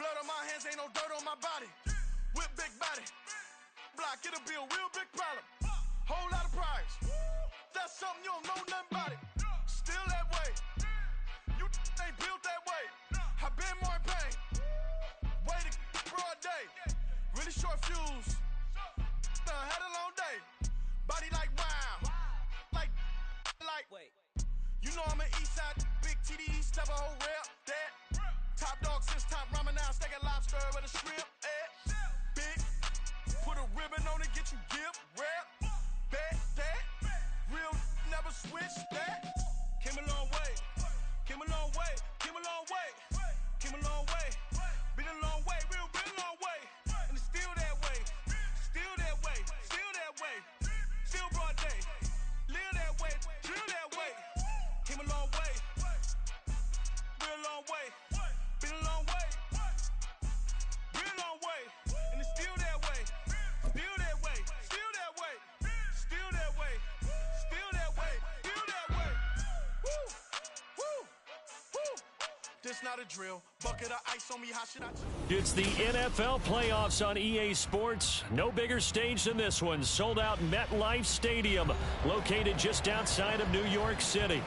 Blood on my hands, ain't no dirt on my body. Whip big body. Block, it'll be a real big problem. Whole lot of prize. That's something you don't know nothing about it. Still that way. You ain't built that way. I been more in pain. Way to broad day. Really short fuse. Had a long day. Body like wow. Like. Wait. You know I'm an east side. Big TDE, step a whole rep. That. Top dog since top ramen now. Steak and lobster with a shrimp. Big. Put a ribbon on it, get you gift. Rap. Bet that. Real never switch that. Came a long way. Came a long way. Came a long way. Came a long way. Been a long way. Real long way. And it's still that way. Still that way. Still that way. Still broad day. Live that way. Drill that way. Came a long way. Real long way. Been a long way. Real long way. And it's still that way. Still that way. Still that way. Still that way. Still that way. Still that way. Woo. Woo. Woo. This not a drill. Bucket of ice on me. How should I? It's the NFL playoffs on EA Sports. No bigger stage than this one. Sold out MetLife Stadium, located just outside of New York City.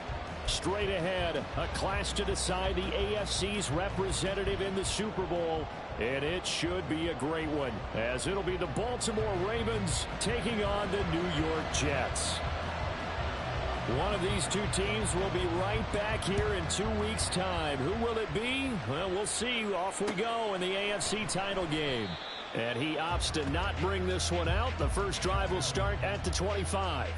Straight ahead, a clash to decide the AFC's representative in the Super Bowl. And it should be a great one, as it'll be the Baltimore Ravens taking on the New York Jets. One of these two teams will be right back here in 2 weeks' time. Who will it be? Well, we'll see. Off we go in the AFC title game. And he opts to not bring this one out. The first drive will start at the 25.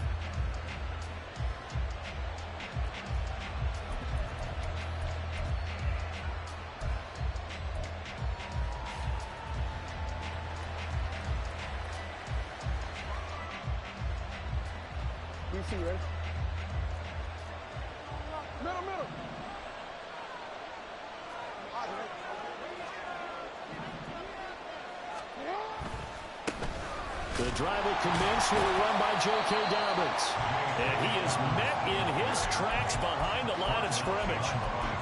DC, ready? Middle. The drive will commence with a run by J.K. Dobbins. And he is met in his tracks behind the line of scrimmage.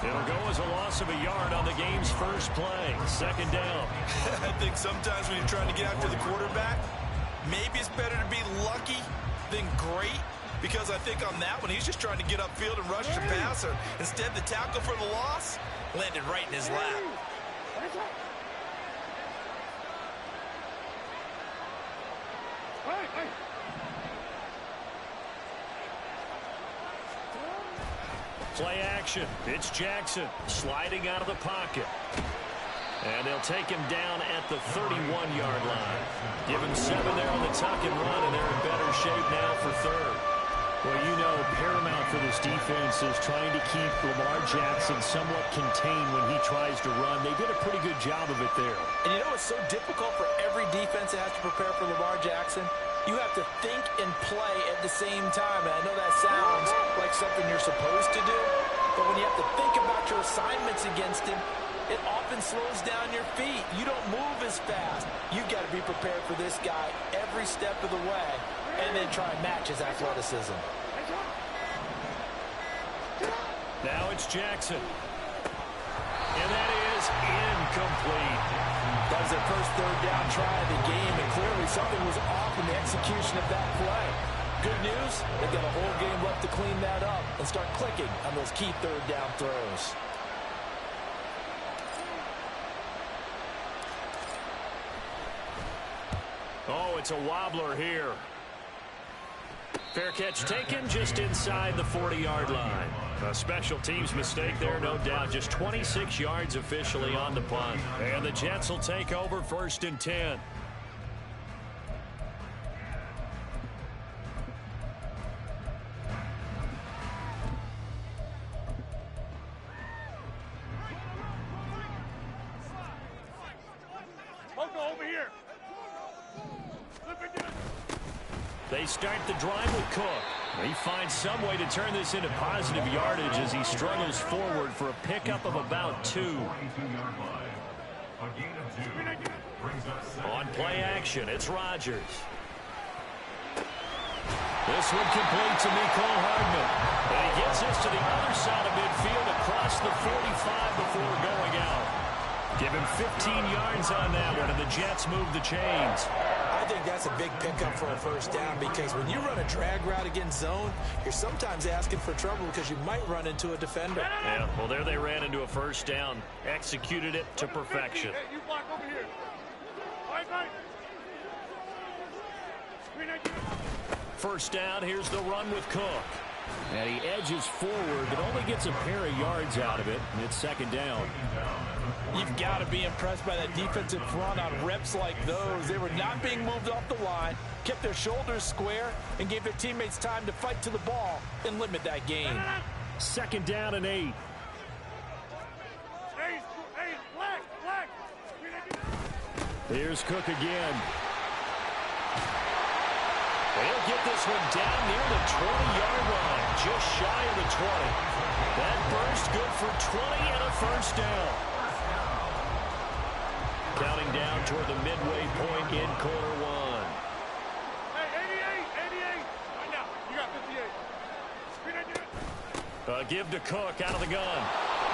It'll go as a loss of a yard on the game's first play. Second down. I think sometimes when you're trying to get after the quarterback, maybe it's better to be lucky than great. Because I think on that one, he's just trying to get upfield and rush the passer. Instead, the tackle for the loss landed right in his lap. Play action. It's Jackson sliding out of the pocket. And they'll take him down at the 31-yard line. Give him 7 there on the tuck and run, and they're in better shape now for third. Well, you know, paramount for this defense is trying to keep Lamar Jackson somewhat contained when he tries to run. They did a pretty good job of it there. And you know what's so difficult for every defense that has to prepare for Lamar Jackson? You have to think and play at the same time. And I know that sounds like something you're supposed to do, but when you have to think about your assignments against him, it often slows down your feet. You don't move as fast. You've got to be prepared for this guy every step of the way and then try and match his athleticism. Now it's Jackson. And that is incomplete. That was their first third down try of the game, and clearly something was off in the execution of that play. Good news, they've got a whole game left to clean that up and start clicking on those key third down throws. Oh, it's a wobbler here. Fair catch taken just inside the 40-yard line. A special teams mistake there, no doubt. Just 26 yards officially on the punt. And the Jets will take over 1st and 10. Over here. They start the drive with Cook. He finds some way to turn this into positive yardage as he struggles forward for a pickup of about 2. On play action, it's Rodgers. This one complete to Mecole Hardman. And he gets us to the other side of midfield across the 45 before going out. Give him 15 yards on that one, and the Jets move the chains. I think that's a big pickup for a first down because when you run a drag route against zone, you're sometimes asking for trouble because you might run into a defender. Yeah, well, there they ran into a first down. Executed it to perfection. Hey, you block over here. All right. First down, here's the run with Cook. And he edges forward, but only gets a pair of yards out of it, and it's second down. You've got to be impressed by that defensive front on reps like those. They were not being moved off the line, kept their shoulders square, and gave their teammates time to fight to the ball and limit that gain. Second down and 8. Hey, black. Here's Cook again. They'll get this one down near the 20-yard line, just shy of the 20. That burst good for 20 and a first down. Counting down toward the midway point in quarter one. Hey, 88. Right now, you got 58. Give to Cook out of the gun.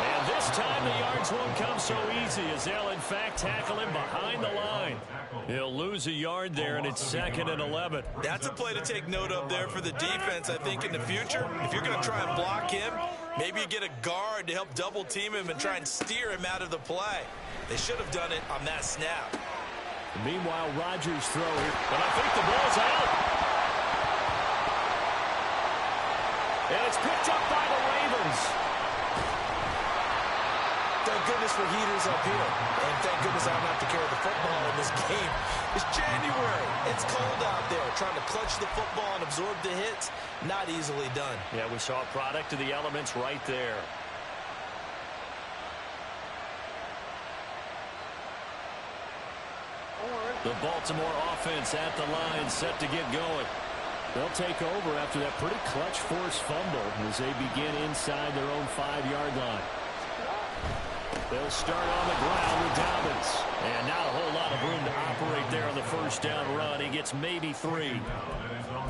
And this time the yards won't come so easy as they'll, in fact, tackle him behind the line. He'll lose a yard there, and it's 2nd and 11. That's a play to take note of there for the defense, I think, in the future. If you're going to try and block him, maybe you get a guard to help double team him and try and steer him out of the play. They should have done it on that snap. Meanwhile, Rodgers throw here, but I think the ball's out. And it's picked up by the Ravens. Thank goodness for heaters up here. And thank goodness I don't have to carry the football in this game. It's January. It's cold out there. Trying to clutch the football and absorb the hits, not easily done. Yeah, we saw a product of the elements right there. The Baltimore offense at the line, set to get going. They'll take over after that pretty clutch forced fumble as they begin inside their own 5-yard line. They'll start on the ground with Dobbins. And not a whole lot of room to operate there on the first down run. He gets maybe 3.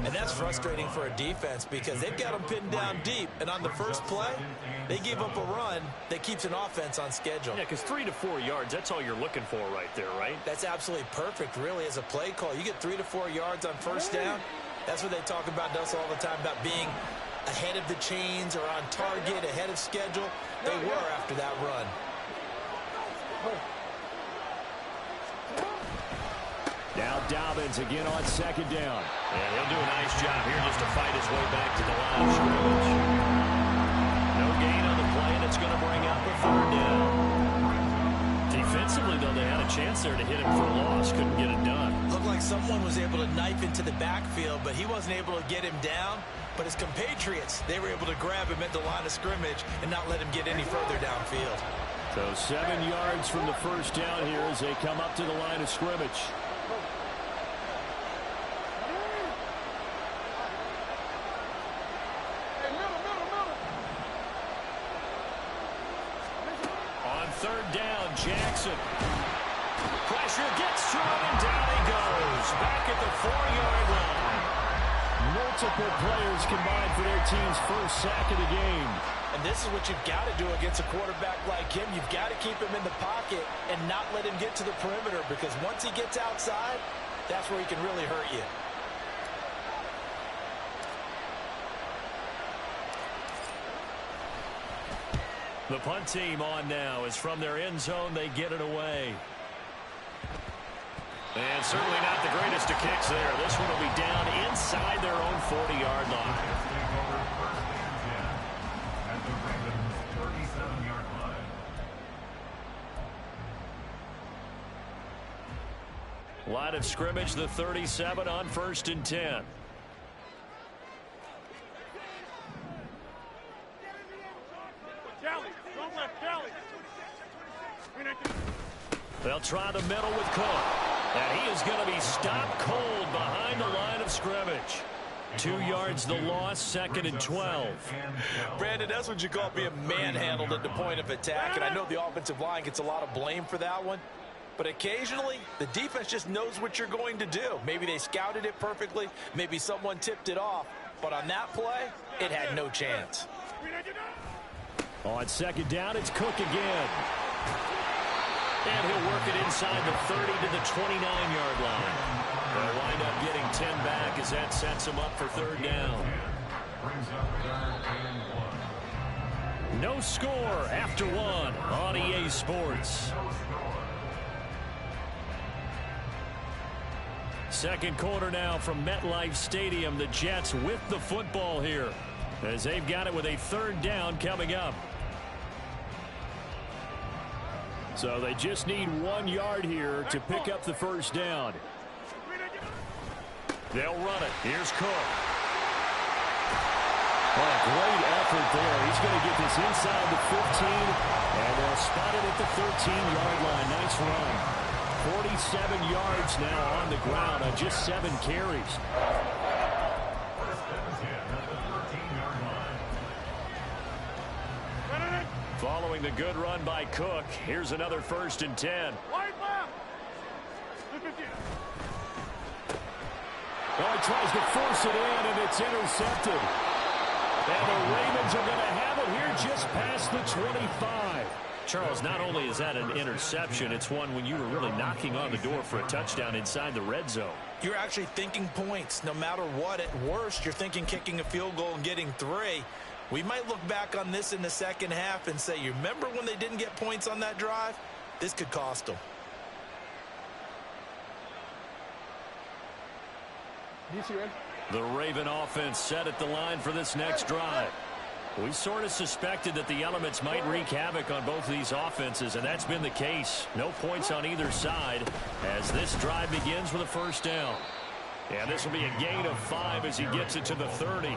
And that's frustrating for a defense because they've got them pinned down deep. And on the first play, they give up a run that keeps an offense on schedule. Yeah, because 3 to 4 yards, that's all you're looking for right there, right? That's absolutely perfect, really, as a play call. You get 3 to 4 yards on first down. That's what they talk about us all the time, about being ahead of the chains or on target, ahead of schedule. They were after that run. Now Dobbins again on second down. And he'll do a nice job here just to fight his way back to the line of scrimmage. No gain on the play, and it's going to bring up a 3rd down. Defensively, though, they had a chance there to hit him for a loss. Couldn't get it done. Looked like someone was able to knife into the backfield, but he wasn't able to get him down. But his compatriots, they were able to grab him at the line of scrimmage and not let him get any further downfield. So 7 yards from the first down here as they come up to the line of scrimmage. On 3rd down, Jackson. Pressure gets to him, and down he goes. Back at the 4-yard line. Multiple players combined for their team's first sack of the game. And this is what you've got to do against a quarterback like him. You've got to keep him in the pocket and not let him get to the perimeter, because once he gets outside, that's where he can really hurt you. The punt team on now is from their end zone. They get it away. And certainly not the greatest of kicks there. This one will be down inside their own 40-yard line. Line of scrimmage, the 37 on 1st and 10. They'll try the middle with Cook. And he is going to be stopped cold behind the line of scrimmage. 2 yards the loss, 2nd and 12. Brandon, that's what you call being manhandled at the point of attack. And I know the offensive line gets a lot of blame for that one. But occasionally, the defense just knows what you're going to do. Maybe they scouted it perfectly. Maybe someone tipped it off. But on that play, it had no chance. On 2nd down, it's Cook again. And he'll work it inside the 30 to the 29-yard line. They'll wind up getting 10 back as that sets them up for third down. No score after one on EA Sports. Second quarter now from MetLife Stadium. The Jets with the football here as they've got it with a third down coming up. So they just need 1 yard here to pick up the first down. They'll run it. Here's Cook. Oh, great effort there. He's going to get this inside the 15, and they'll spot it at the 13-yard line. Nice run. 47 yards now on the ground on just 7 carries. Following the good run by Cook, here's another 1st and 10. Oh, he tries to force it in, and it's intercepted. And the Ravens are going to have it here just past the 25. Charles, not only is that an interception, it's one when you were really knocking on the door for a touchdown inside the red zone. You're actually thinking points. No matter what, at worst, you're thinking kicking a field goal and getting 3. We might look back on this in the second half and say, you remember when they didn't get points on that drive? This could cost them. The Raven offense set at the line for this next drive. We sort of suspected that the elements might wreak havoc on both of these offenses, and that's been the case. No points on either side as this drive begins with a first down. And this will be a gain of 5 as he gets it to the 30.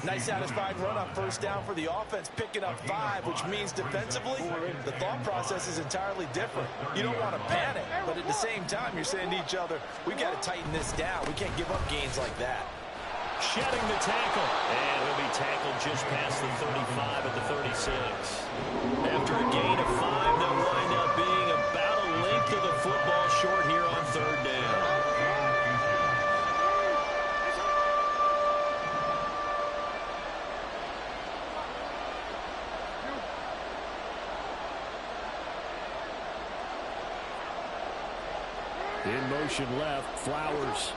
Nice satisfied run on first down for the offense, picking up 5, which means defensively, the thought process is entirely different. You don't want to panic, but at the same time, you're saying to each other, we've got to tighten this down. We can't give up gains like that. Shedding the tackle, and he'll be tackled just past the 35 at the 36. After a gain of 5, they'll wind up being about a length of the football short here on third down. In motion left, Flowers.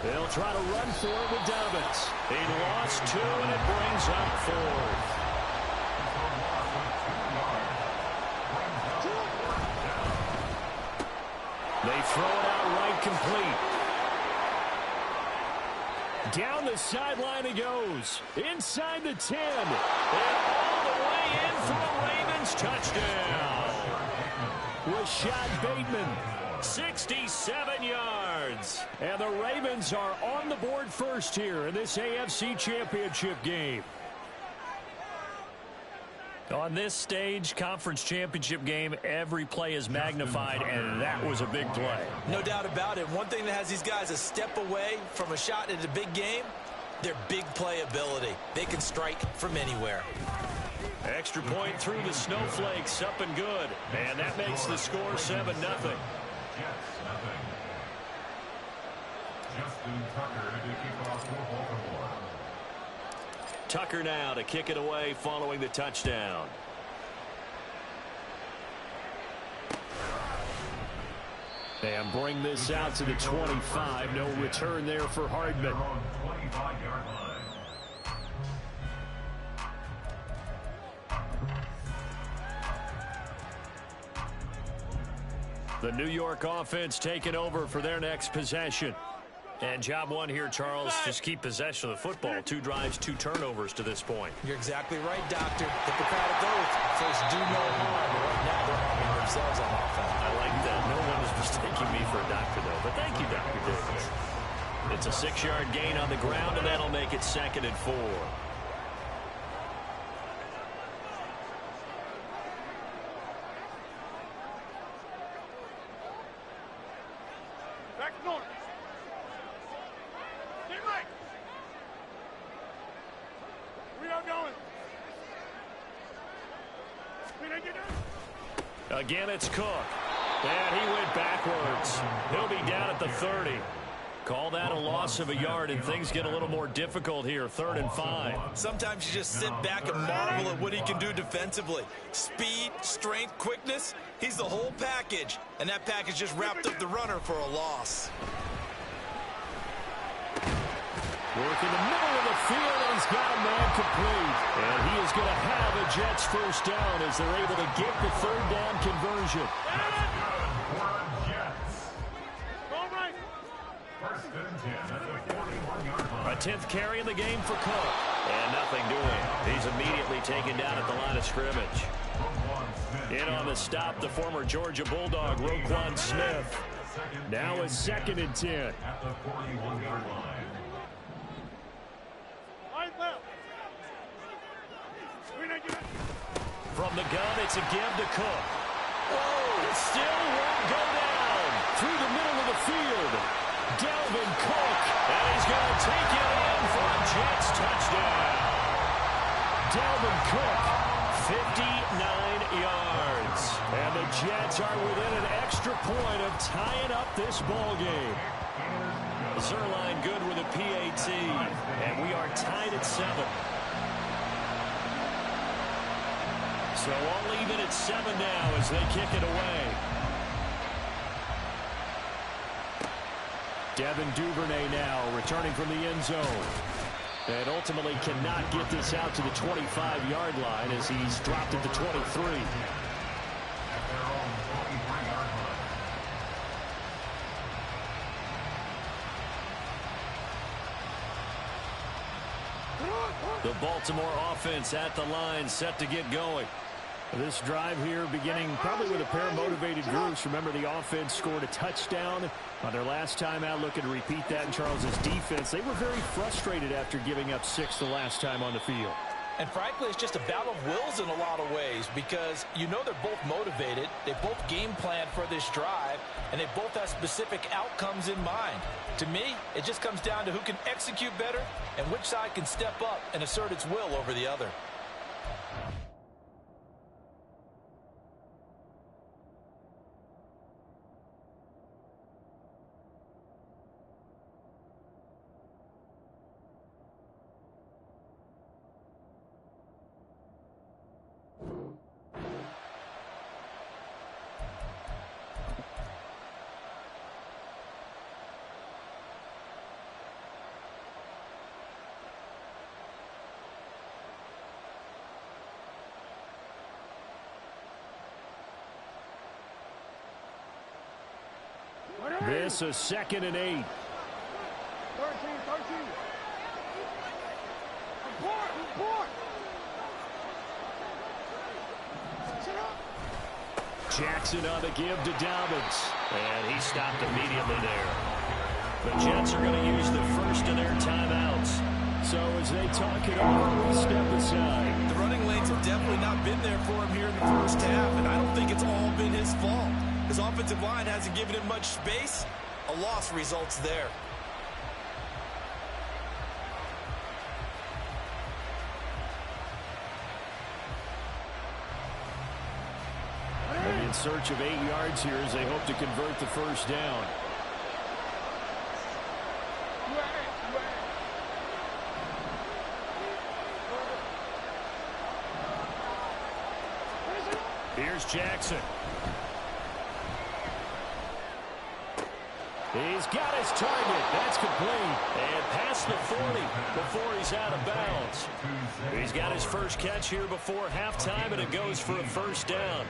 They'll try to run for it with Dobbins. He lost 2, and it brings up 4th. They throw it out right complete. Down the sideline he goes. Inside the 10. And all the way in for a Ravens touchdown. Rashad Bateman, 67 yards. And the Ravens are on the board first here in this AFC Championship game. On this stage, conference championship game, every play is magnified, and that was a big play. No doubt about it. One thing that has these guys a step away from a shot at a big game, their big play ability. They can strike from anywhere. Extra point through the snowflakes, up and good. And that makes the score 7-0. Tucker now to kick it away following the touchdown. And bring this out to the 25. No return there for Hardman. The New York offense taking over for their next possession. And job one here, Charles, just keep possession of the football. 2 drives, 2 turnovers to this point. You're exactly right, Doctor. Hippocratic oath says do no harm. Right now, they're harming themselves on offense. I like that. No one is mistaking me for a doctor, though. But thank you, Dr. Davis. It's a 6-yard gain on the ground, and that'll make it 2nd and 4. Back north. Get right. We are going. Again, it's Cook. And he went backwards. He'll be down at the 30. Call that a loss of a yard, and things get a little more difficult here. 3rd and 5. Sometimes you just sit back and marvel at what he can do defensively. Speed, strength, quickness, he's the whole package. And that package just wrapped up the runner for a loss. Work in the middle of the field, and he's got a man complete. And he is going to have a Jets first down as they're able to get the 3rd down conversion. A 10th carry in the game for Cook. And nothing doing. He's immediately taken down at the line of scrimmage. In on the stop, the former Georgia Bulldog, Roquan Smith. Now a 2nd and 10. From the gun, it's a give to Cook. Oh, it still won't go down. Through the middle of the field. Dalvin Cook. And he's going to take it in for a Jets touchdown. Dalvin Cook, 59 yards. And the Jets are within an extra point of tying up this ball game. Zerline good with a PAT. And we are tied at 7. So all even at 7 now as they kick it away. Devin Duvernay now returning from the end zone. And ultimately cannot get this out to the 25-yard line as he's dropped at the 23. The Baltimore offense at the line, set to get going. This drive here beginning probably with a pair of motivated groups. Remember, the offense scored a touchdown on their last time out. Looking to repeat that in Charles's defense. They were very frustrated after giving up 6 the last time on the field. And frankly, it's just a battle of wills in a lot of ways because you know they're both motivated. They both game plan for this drive, and they both have specific outcomes in mind. To me, it just comes down to who can execute better and which side can step up and assert its will over the other. This is 2nd and 8. 13. Report. Jackson on the give to Dobbins. And he stopped immediately there. The Jets are going to use the first of their timeouts. So as they talk it over, we step aside. The running lanes have definitely not been there for him here in the first half, and I don't think it's all been his fault. His offensive line hasn't given him much space. A loss results there. And in search of 8 yards here as they hope to convert the first down. Here's Jackson. He's got his target. That's complete. And past the 40 before he's out of bounds. He's got his first catch here before halftime, and it goes for a first down.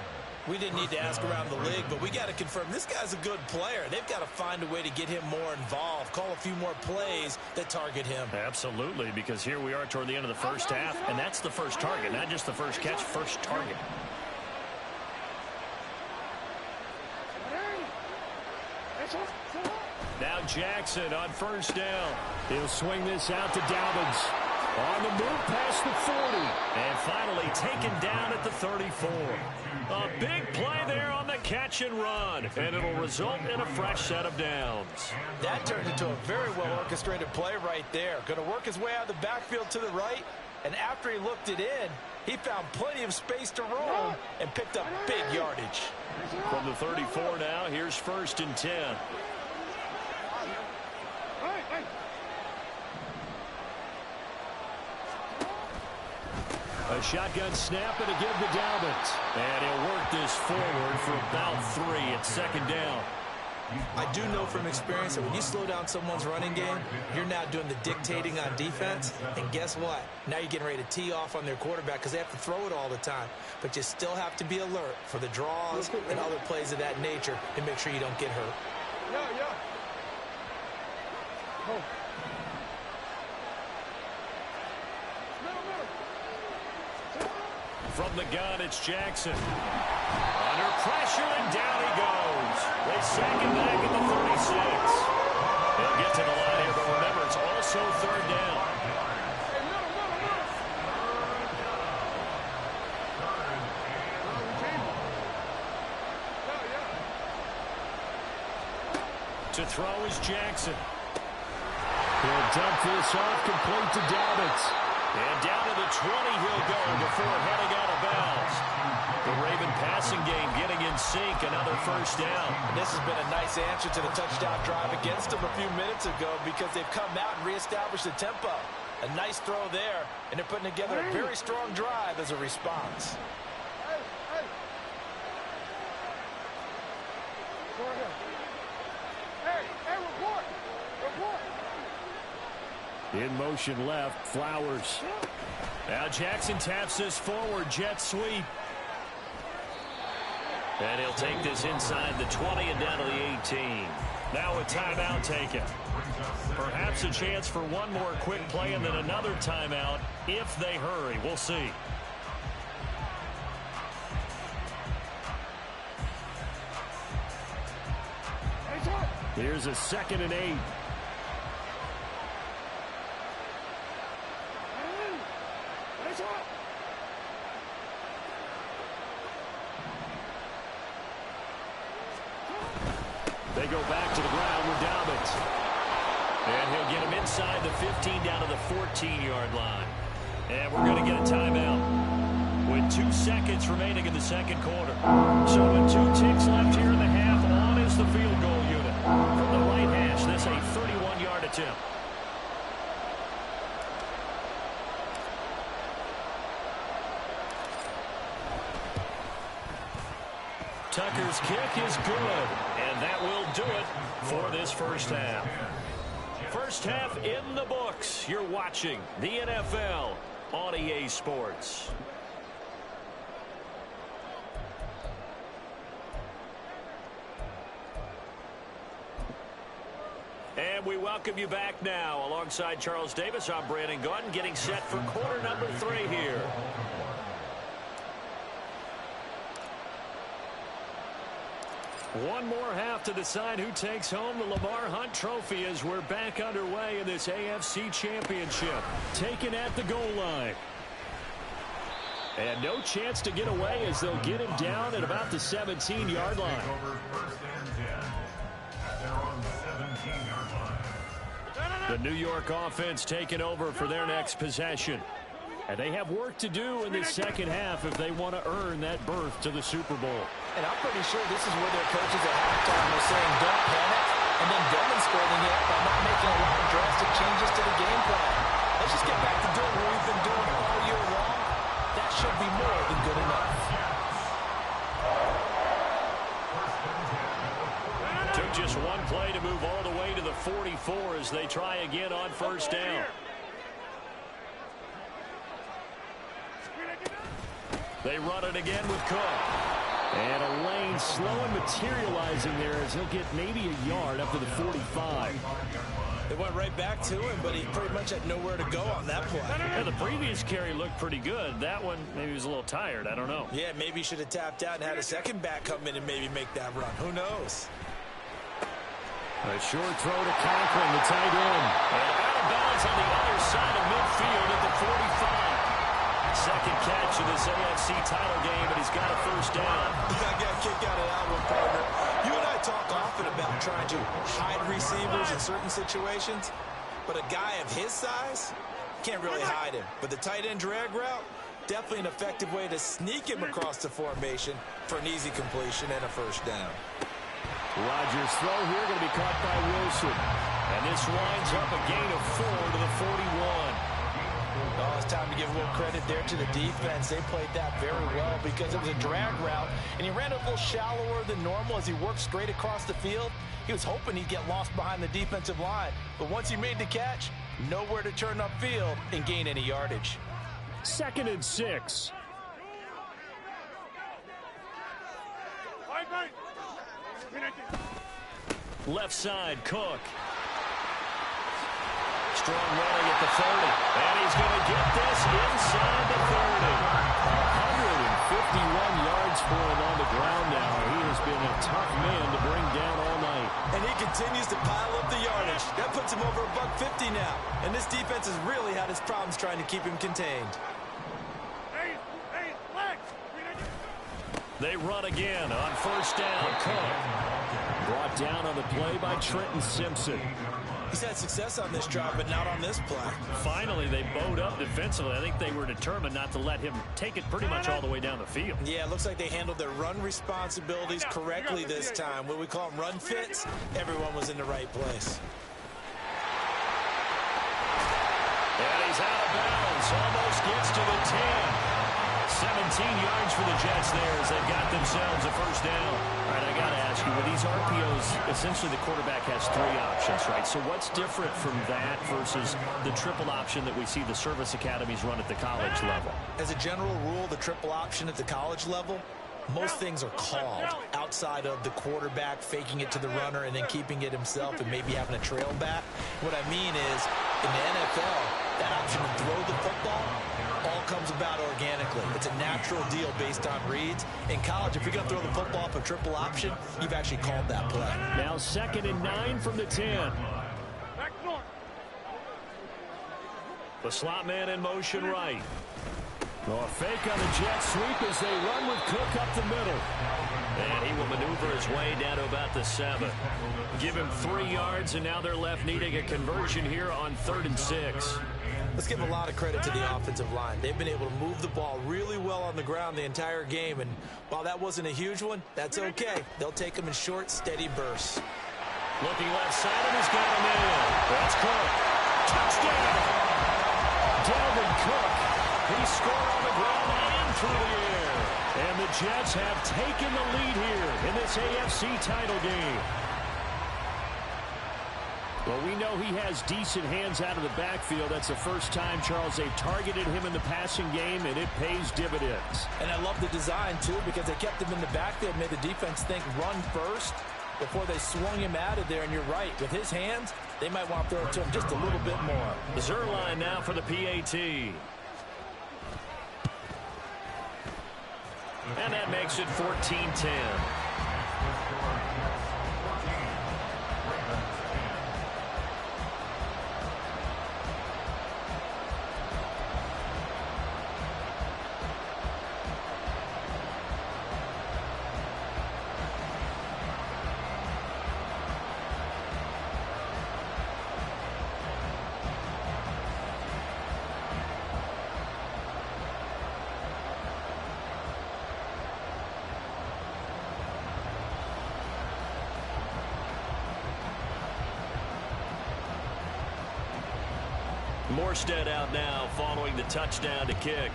We didn't need to ask around the league, but we got to confirm this guy's a good player. They've got to find a way to get him more involved, call a few more plays that target him. Absolutely, because here we are toward the end of the first half, and that's the first target, not just the first catch, first target. Now Jackson on first down. He'll swing this out to Dobbins. On the move past the 40. And finally taken down at the 34. A big play there on the catch and run. And it'll result in a fresh set of downs. That turned into a very well-orchestrated play right there. Going to work his way out of the backfield to the right. And after he looked it in, he found plenty of space to roam and picked up big yardage. From the 34 now, here's 1st and 10. A shotgun snap and a give to Dalvin. And he'll work this forward for about 3 at second down. I do know from experience that when you slow down someone's running game, you're now doing the dictating on defense. And guess what? Now you're getting ready to tee off on their quarterback because they have to throw it all the time. But you still have to be alert for the draws and other plays of that nature and make sure you don't get hurt. Oh. From the gun, it's Jackson. Under pressure, and down he goes. They sack him back at the 36. They'll get to the line here, but remember, it's also third down. To throw is Jackson. He'll dump this off, complete to Dalvin. And down to the 20 he'll go before heading out of bounds. The Raven passing game getting in sync, another first down. And this has been a nice answer to the touchdown drive against them a few minutes ago because they've come out and reestablished the tempo. A nice throw there, and they're putting together a very strong drive as a response. In motion left, Flowers. Now Jackson taps this forward, jet sweep. And he'll take this inside the 20 and down to the 18. Now a timeout taken. Perhaps a chance for one more quick play and then another timeout if they hurry. We'll see. Here's a 2nd and 8. They go back to the ground with Dalvin. And he'll get him inside the 15 down to the 14-yard line. And we're going to get a timeout with 2 seconds remaining in the second quarter. So with 2 ticks left here in the half, on is the field goal unit. From the right hash, this a 31-yard attempt. Tucker's kick is good, and that will do it for this first half. First half in the books. You're watching the NFL on EA Sports. And we welcome you back now. Alongside Charles Davis, I'm Brandon Gaudin, getting set for quarter number 3 here. One more half to decide who takes home the Lamar Hunt Trophy as we're back underway in this AFC Championship. Taken at the goal line. And no chance to get away as they'll get him down at about the 17-yard line. The New York offense taking over for their next possession. And they have work to do in this second half if they want to earn that berth to the Super Bowl. And I'm pretty sure this is where their coaches at halftime were saying don't panic and then demonstrating it by not making a lot of drastic changes to the game plan. Let's just get back to doing what we've been doing all year long. That should be more than good enough. Took just one play to move all the way to the 44 as they try again on first down. They run it again with Cook. And a lane slow and materializing there as he'll get maybe a yard up to the 45. They went right back to him, but he pretty much had nowhere to go on that play. Yeah, the previous carry looked pretty good. That one, maybe he was a little tired. I don't know. Yeah, maybe he should have tapped out and had a second back come in and maybe make that run. Who knows? A short throw to Conklin, the tight end. And out of bounds on the other side of midfield at the 45. Second catch of this AFC title game, and he's got a first down. I got a kick out of that one, partner. You and I talk often about trying to hide receivers in certain situations, but a guy of his size can't really hide him. But the tight end drag route, definitely an effective way to sneak him across the formation for an easy completion and a first down. Rodgers' throw here going to be caught by Wilson. And this winds up a gain of 4 to the 41. Oh, Well, it's time to give a little credit there to the defense. They played that very well because it was a drag route, and he ran a little shallower than normal as he worked straight across the field. He was hoping he'd get lost behind the defensive line, but once he made the catch, nowhere to turn upfield and gain any yardage. 2nd and 6. Left side, Cook. Strong running at the 30. And he's going to get this inside the 30. 151 yards for him on the ground now. He has been a tough man to bring down all night. And he continues to pile up the yardage. That puts him over $150 now. And this defense has really had its problems trying to keep him contained. They run again on 1st down. Cook brought down on the play by Trenton Simpson. He's had success on this drive, but not on this play. Finally, they bowed up defensively. I think they were determined not to let him take it pretty much all the way down the field. Yeah, it looks like they handled their run responsibilities correctly this time. What we call them run fits, everyone was in the right place. And he's out of bounds. Almost gets to the 10. 17 yards for the Jets there as they've got themselves a 1st down. All right, I got to ask you, with these RPOs, essentially the quarterback has 3 options, right? So what's different from that versus the triple option that we see the service academies run at the college level? As a general rule, the triple option at the college level, most things are called outside of the quarterback faking it to the runner and then keeping it himself and maybe having a trail back. What I mean is, in the NFL, that option to throw the football all comes about organically. It's a natural deal based on reads. In college, if you're going to throw the football up a triple option, you've actually called that play. Now 2nd and 9 from the 10. The slot man in motion right. Well, a fake on the jet sweep as they run with Cook up the middle. And he will maneuver his way down to about the 7. Give him 3 yards, and now they're left needing a conversion here on 3rd and 6. Let's give a lot of credit to the offensive line. They've been able to move the ball really well on the ground the entire game, and while that wasn't a huge one, that's okay. They'll take them in short, steady bursts. Looking left side, and he's got him in. That's Cook. Touchdown! Dalvin Cook. He scored on the ground and through the air. And the Jets have taken the lead here in this AFC title game. Well, we know he has decent hands out of the backfield. That's the first time, Charles, they've targeted him in the passing game, and it pays dividends. And I love the design, too, because they kept him in the backfield, made the defense think run first before they swung him out of there. And you're right, with his hands, they might want to throw it to him just a little bit more. Zerline now for the PAT. And that makes it 14-10. Morstead out now following the touchdown to kick.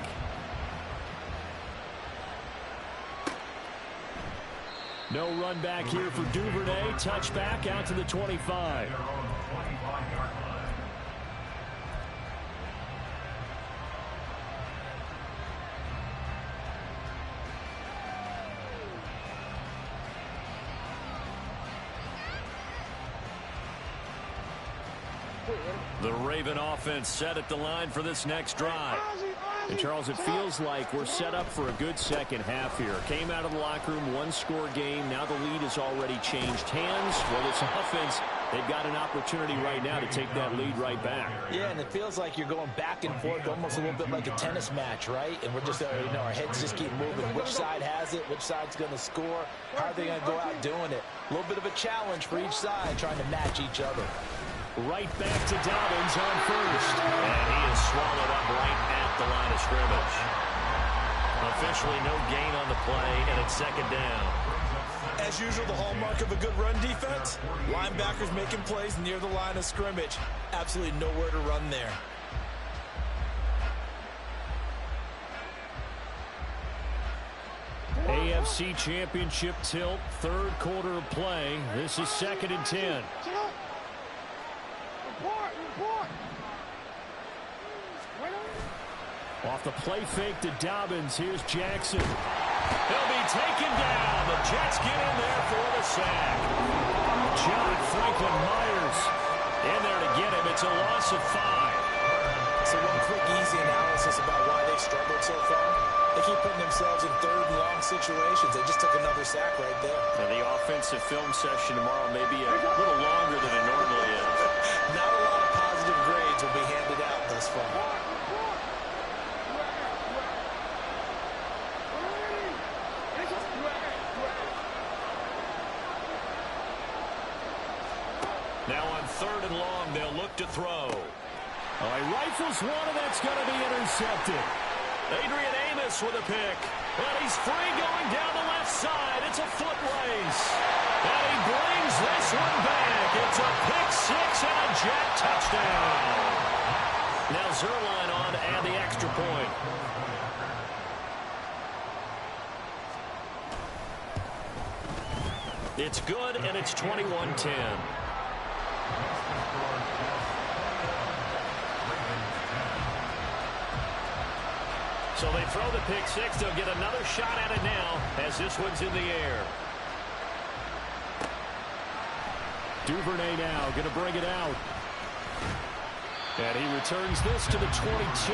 No run back here for Duvernay. Touchback out to the 25. The Raven offense set at the line for this next drive. And, Charles, it feels like we're set up for a good second half here. Came out of the locker room, one-score game. Now the lead has already changed hands. Well, this offense, they've got an opportunity right now to take that lead right back. Yeah, and it feels like you're going back and forth, almost a little bit like a tennis match, right? And we're just, our heads just keep moving. Which side has it? Which side's going to score? How are they going to go out doing it? A little bit of a challenge for each side, trying to match each other. Right back to Dobbins on first. And he is swallowed up right at the line of scrimmage. Officially no gain on the play, and it's second down. As usual, the hallmark of a good run defense, linebackers making plays near the line of scrimmage. Absolutely nowhere to run there. NFC Championship tilt, third quarter of play. This is 2nd and 10. Off the play fake to Dobbins. Here's Jackson. He'll be taken down. The Jets get in there for the sack. John Franklin Myers in there to get him. It's a loss of 5. So one quick, easy analysis about why they struggled so far. They keep putting themselves in third and long situations. They just took another sack right there. And the offensive film session tomorrow may be a little longer than it normally is. Not a lot of positive grades will be handed out thus far. Now on 3rd and long, they'll look to throw. Oh, he rifles one, and that's going to be intercepted. Adrian Amos with a pick. And he's free going down the left side. It's a foot race. And he brings this one back. It's a pick 6 and a Jet touchdown. Now Zerline on to add the extra point. It's good, and it's 21-10. So they throw the pick 6. They'll get another shot at it now as this one's in the air. Duvernay now going to bring it out. And he returns this to the 22.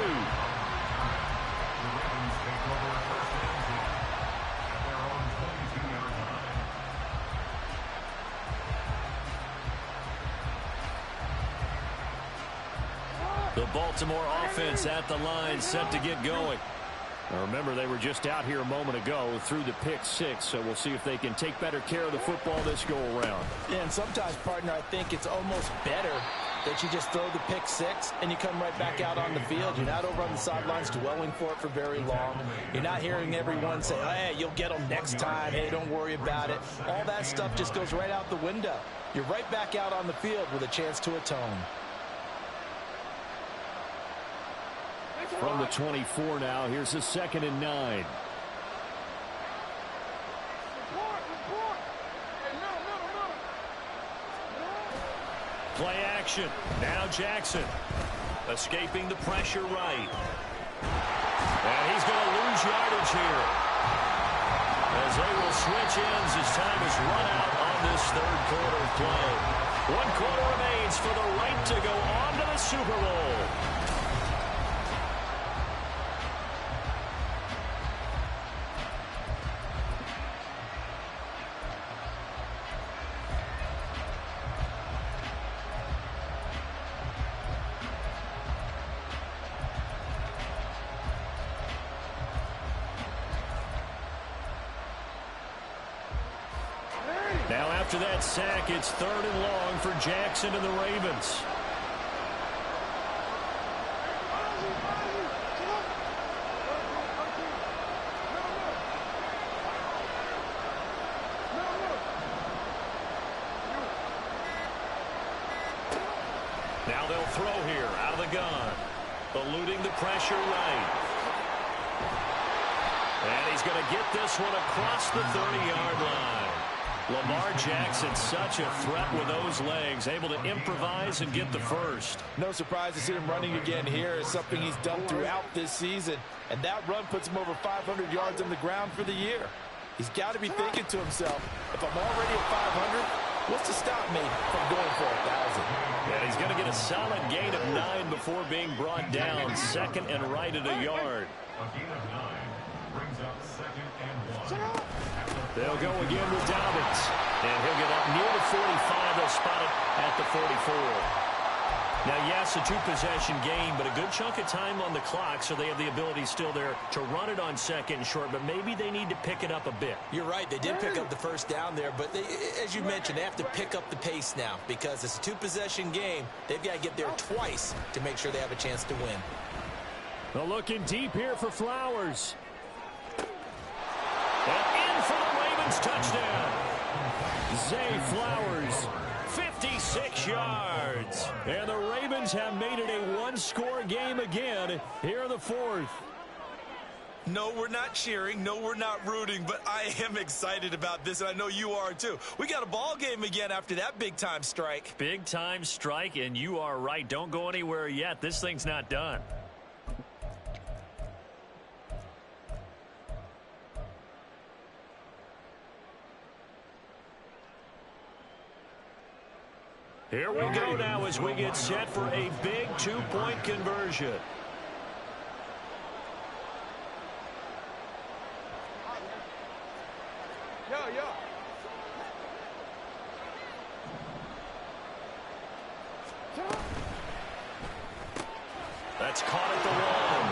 The Baltimore offense at the line, set to get going. Now remember, they were just out here a moment ago through the pick 6, so we'll see if they can take better care of the football this go-around. Yeah, and sometimes, partner, I think it's almost better that you just throw the pick 6 and you come right back out on the field. You're not over on the sidelines dwelling for it for very long. You're not hearing everyone say, hey, you'll get them next time. Hey, don't worry about it. All that stuff just goes right out the window. You're right back out on the field with a chance to atone. From the 24 now, here's a 2nd and 9. Play action. Now Jackson. Escaping the pressure right. And he's going to lose yardage here. As they will switch ends as time is run out on this third quarter of play. 1 quarter remains for the right to go on to the Super Bowl. Now after that sack, it's 3rd and long for Jackson and the Ravens. Now they'll throw here out of the gun. Eluding the pressure right. And he's going to get this one across the 30-yard line. Lamar Jackson, such a threat with those legs, able to improvise and get the first. No surprise to see him running again here. It's something he's done throughout this season. And that run puts him over 500 yards on the ground for the year. He's got to be thinking to himself, if I'm already at 500, what's to stop me from going for 1,000? And he's going to get a solid gain of 9 before being brought down. 2nd and right at a yard. They'll go again with Dobbins. And he'll get up near the 45. They'll spot it at the 44. Now, yes, a 2-possession game, but a good chunk of time on the clock, so they have the ability still there to run it on 2nd and short, but maybe they need to pick it up a bit. You're right. They did pick up the first down there, but they, as you mentioned, they have to pick up the pace now because it's a 2-possession game. They've got to get there twice to make sure they have a chance to win. They're looking deep here for Flowers. And in for the Ravens touchdown. Zay Flowers, 56 yards. And the Ravens have made it a 1-score game again here in the 4th. No, we're not cheering. No, we're not rooting, but I am excited about this, and I know you are too. We got a ball game again after that big-time strike. Big-time strike, and you are right. Don't go anywhere yet. This thing's not done. Here we go now as we get set for a big two-point conversion. That's caught at the wall.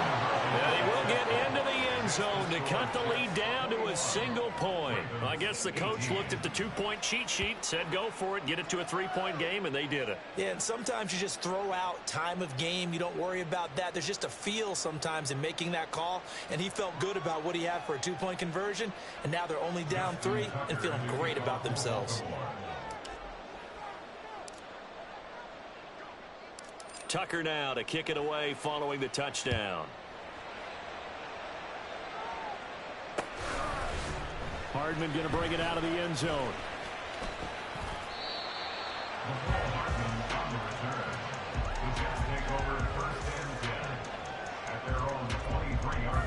And he will get into the end zone to cut the lead down to a single point. I guess the coach looked at the two-point cheat sheet, said go for it, get it to a three-point game, and they did it. Yeah, and sometimes you just throw out time of game. You don't worry about that. There's just a feel sometimes in making that call, and he felt good about what he had for a two-point conversion, and now they're only down 3 and feeling great about themselves. Tucker now to kick it away following the touchdown. Hardman going to bring it out of the end zone. He's going to take over 1st and 10 at their own 23-yard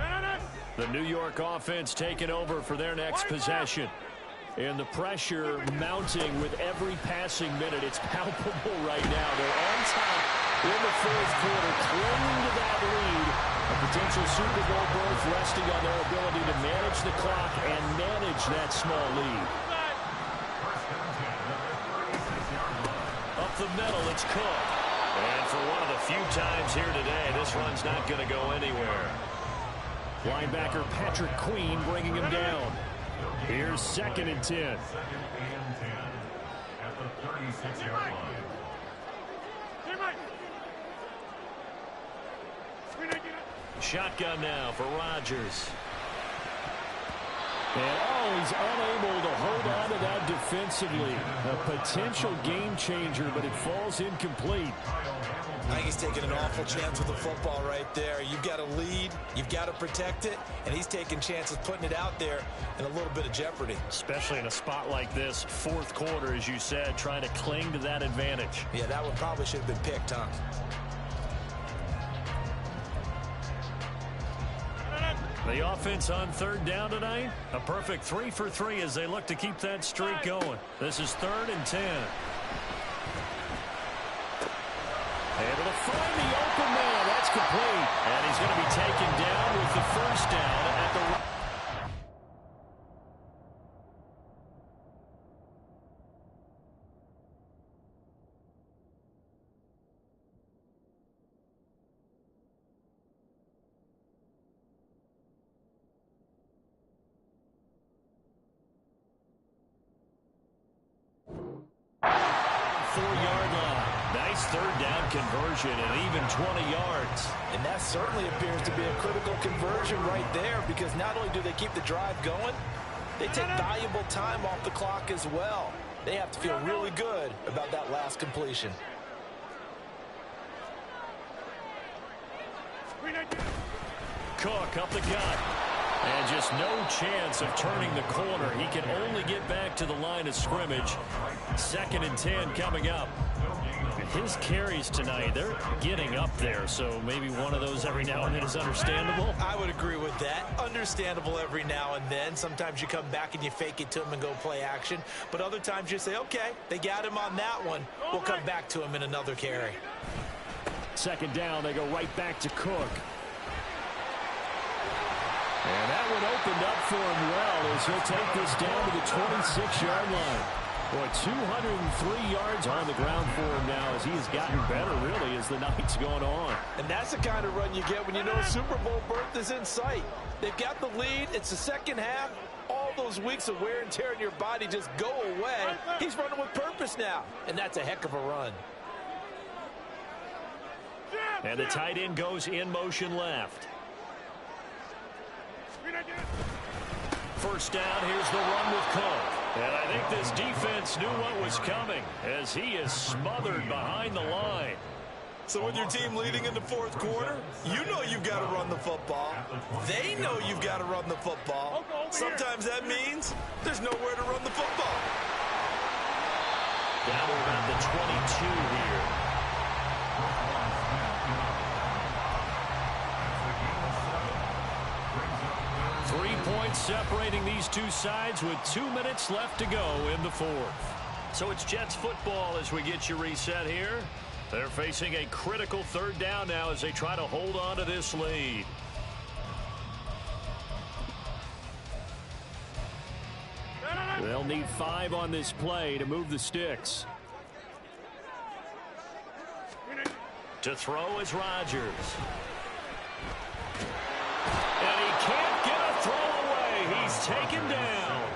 line. The New York offense taking over for their next possession. And the pressure mounting with every passing minute. It's palpable right now. They're on top in the fourth quarter, clinging to that lead. A potential Super Bowl berth resting on their ability to manage the clock and manage that small lead. Up the middle, it's Cook. And for one of the few times here today, this run's not going to go anywhere. Linebacker Patrick Queen bringing him down. Here's 2nd and 10. 2nd and 10 at the 36-yard line. Shotgun now for Rodgers. And he's unable to hold on to that defensively. A potential game changer, but it falls incomplete. I think he's taking an awful chance with the football right there. You've got to lead, you've got to protect it, and he's taking chances putting it out there in a little bit of jeopardy. Especially in a spot like this, fourth quarter, as you said, trying to cling to that advantage. Yeah, that one probably should have been picked, huh? The offense on 3rd down tonight, a perfect 3 for 3 as they look to keep that streak going. This is 3rd and 10. Able to find the open man. That's complete. And he's going to be taken down with the first down at the... conversion and even 20 yards. And that certainly appears to be a critical conversion right there, because not only do they keep the drive going, they take valuable time off the clock as well. They have to feel really good about that last completion. Cook up the gut. And just no chance of turning the corner. He can only get back to the line of scrimmage. 2nd and 10 coming up. His carries tonight, they're getting up there, so maybe one of those every now and then is understandable. I would agree with that. Understandable every now and then. Sometimes you come back and you fake it to him and go play action. But other times you say, okay, they got him on that one. We'll come back to him in another carry. 2nd down, they go right back to Cook. And that one opened up for him well as he'll take this down to the 26-yard line. Boy, 203 yards on the ground for him now as he has gotten better, really, as the night's going on. And that's the kind of run you get when you know a Super Bowl berth is in sight. They've got the lead. It's the second half. All those weeks of wear and tear in your body just go away. He's running with purpose now, and that's a heck of a run. And the tight end goes in motion left. 1st down, here's the run with Cook. And I think this defense knew what was coming as he is smothered behind the line. So with your team leading in the fourth quarter, you know you've got to run the football. They know you've got to run the football. Sometimes that means there's nowhere to run the football. Down to about the 22 here. 3 points separating these two sides with 2 minutes left to go in the fourth. So it's Jets football as we get you reset here. They're facing a critical third down now as they try to hold on to this lead. They'll need 5 on this play to move the sticks. To throw is Rodgers. And he can't get a throw away. He's taken down.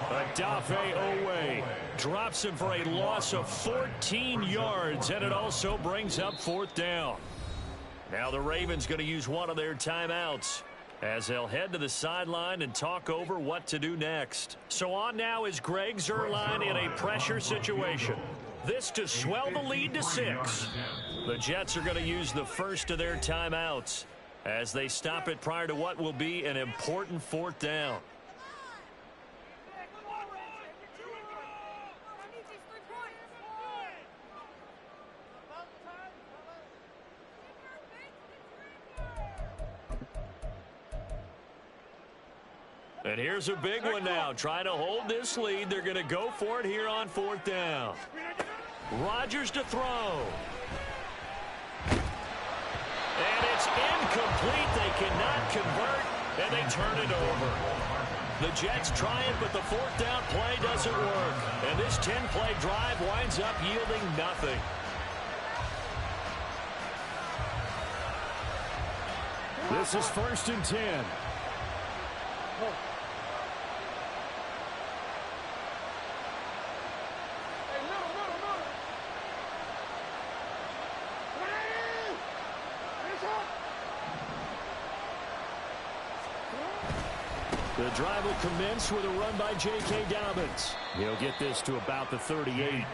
Odafe Oweh drops him for a loss of 14 yards, and it also brings up fourth down. Now the Ravens going to use one of their timeouts as they'll head to the sideline and talk over what to do next. So on now is Greg Zuerlein in a pressure situation. This to swell the lead to 6. The Jets are going to use the first of their timeouts as they stop it prior to what will be an important fourth down. And here's a big one now. Trying to hold this lead. They're going to go for it here on fourth down. Rodgers to throw. And it's incomplete. They cannot convert, and they turn it over. The Jets try it, but the fourth down play doesn't work. And this 10-play drive winds up yielding nothing. This is 1st and 10. The drive will commence with a run by J.K. Dobbins. He'll get this to about the 38.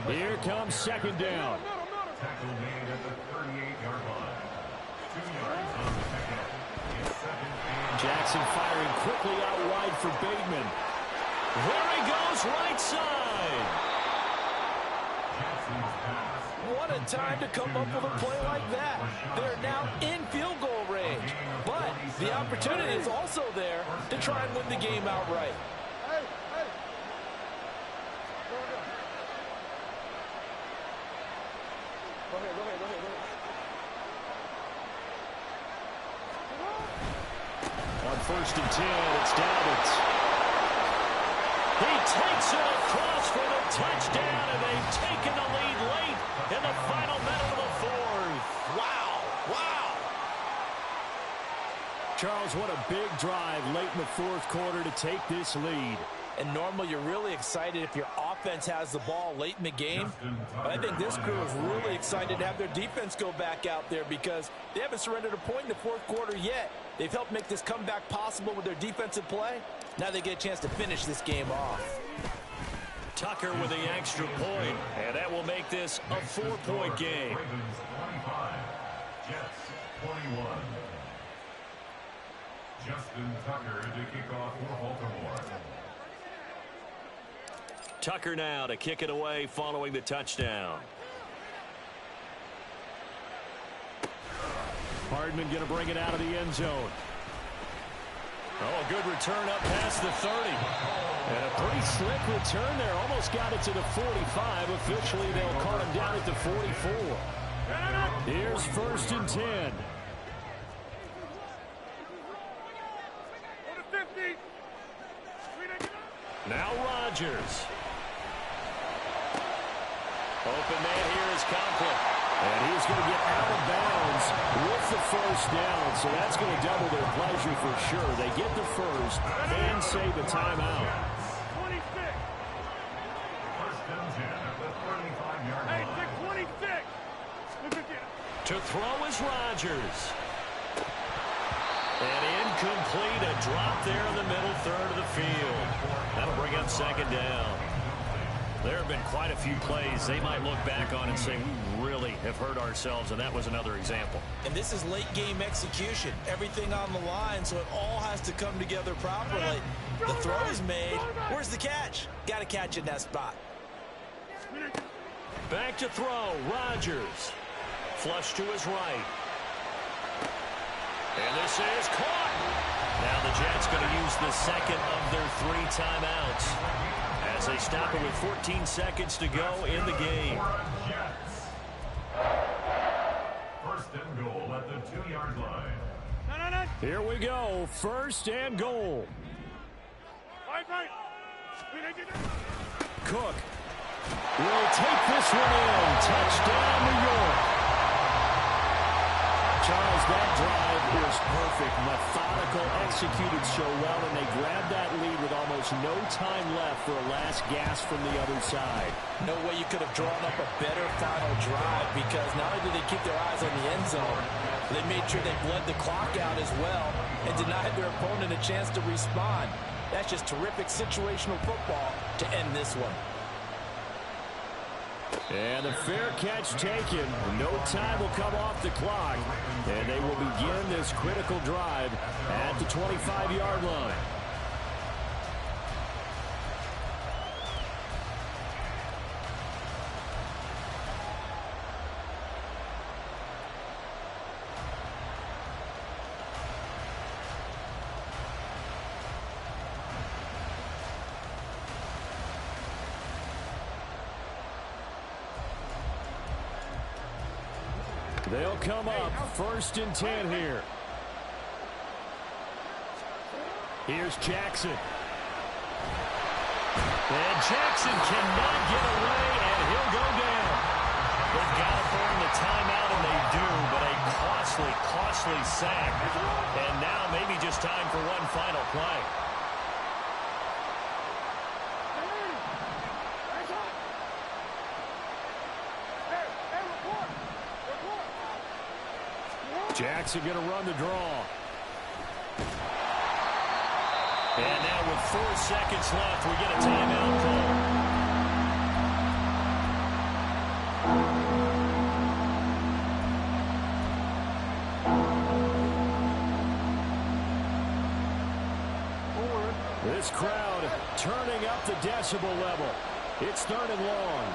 Here comes second down. Tackle made at the 38-yard line. 2 yards on the pickup. It's 2nd and Jackson firing quickly out wide for Bateman. There he goes, right side. Jackson's pass. What a time to come up with a play like that. They're now in field goal range. But the opportunity is also there to try and win the game outright. On 1st and 10, it's Dobbins. He takes it across for the touchdown, and they've taken the lead late in the final minute of the fourth. Wow. Wow. Charles, what a big drive late in the fourth quarter to take this lead. And normally you're really excited if your offense has the ball late in the game. But I think this crew is really excited to have their defense go back out there because they haven't surrendered a point in the fourth quarter yet. They've helped make this comeback possible with their defensive play. Now they get a chance to finish this game off. Tucker with the extra point, and that will make this a 4-point game. Ravens 25, Jets 21. Justin Tucker to kick off for Baltimore. Tucker now to kick it away following the touchdown. Hardman going to bring it out of the end zone. Oh, a good return up past the 30. And a pretty slick return there. Almost got it to the 45. Officially, they'll call him down at the 44. Here's 1st and 10. Now Rodgers. Open man here is Conklin. And he's going to get out of bounds with the first down. So that's going to double their pleasure for sure. They get the first and save a timeout. 26. 1st and 10 at the 35-yard line. Hey, 26. To throw is Rodgers. And incomplete, a drop there in the middle third of the field. That'll bring up second down. There have been quite a few plays they might look back on and say, we really have hurt ourselves, and that was another example. And this is late game execution. Everything on the line, so it all has to come together properly. The throw is made. Where's the catch? Got to catch in that spot. Back to throw. Rodgers. Flush to his right. And this is caught. Now the Jets going to use the second of their 3 timeouts as they stop it with 14 seconds to go in the game. First and goal at the 2-yard line. Here we go. First and goal. Cook will take this one in. Touchdown, New York. Charles, that drive was perfect. Methodical, executed so well, and they grabbed that lead with almost no time left for a last gasp from the other side. No way you could have drawn up a better final drive, because not only did they keep their eyes on the end zone, they made sure they bled the clock out as well and denied their opponent a chance to respond. That's just terrific situational football to end this one. And a fair catch taken. No time will come off the clock. And they will begin this critical drive at the 25-yard line. They'll come up first and 10 here. Here's Jackson. And Jackson cannot get away, and he'll go down. They've got to burn the timeout, and they do, but a costly sack. And now maybe just time for one final play. Jackson going to run the draw. And now with 4 seconds left, we get a timeout call. This crowd turning up the decibel level. It's 3rd and long.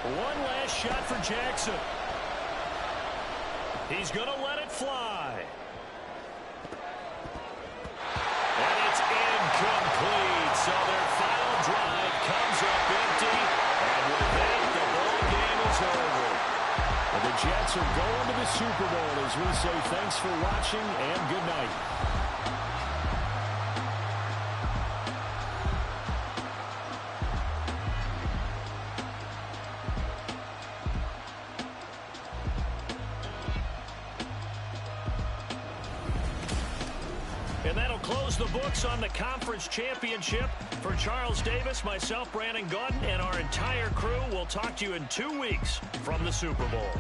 One last shot for Jackson. He's going to let it fly. And it's incomplete. So their final drive comes up empty. And with that, the ball game is over. And the Jets are going to the Super Bowl as we say thanks for watching and good night. And that'll close the books on the conference championship. For Charles Davis, myself, Brandon Gaudin, and our entire crew, we'll talk to you in 2 weeks from the Super Bowl.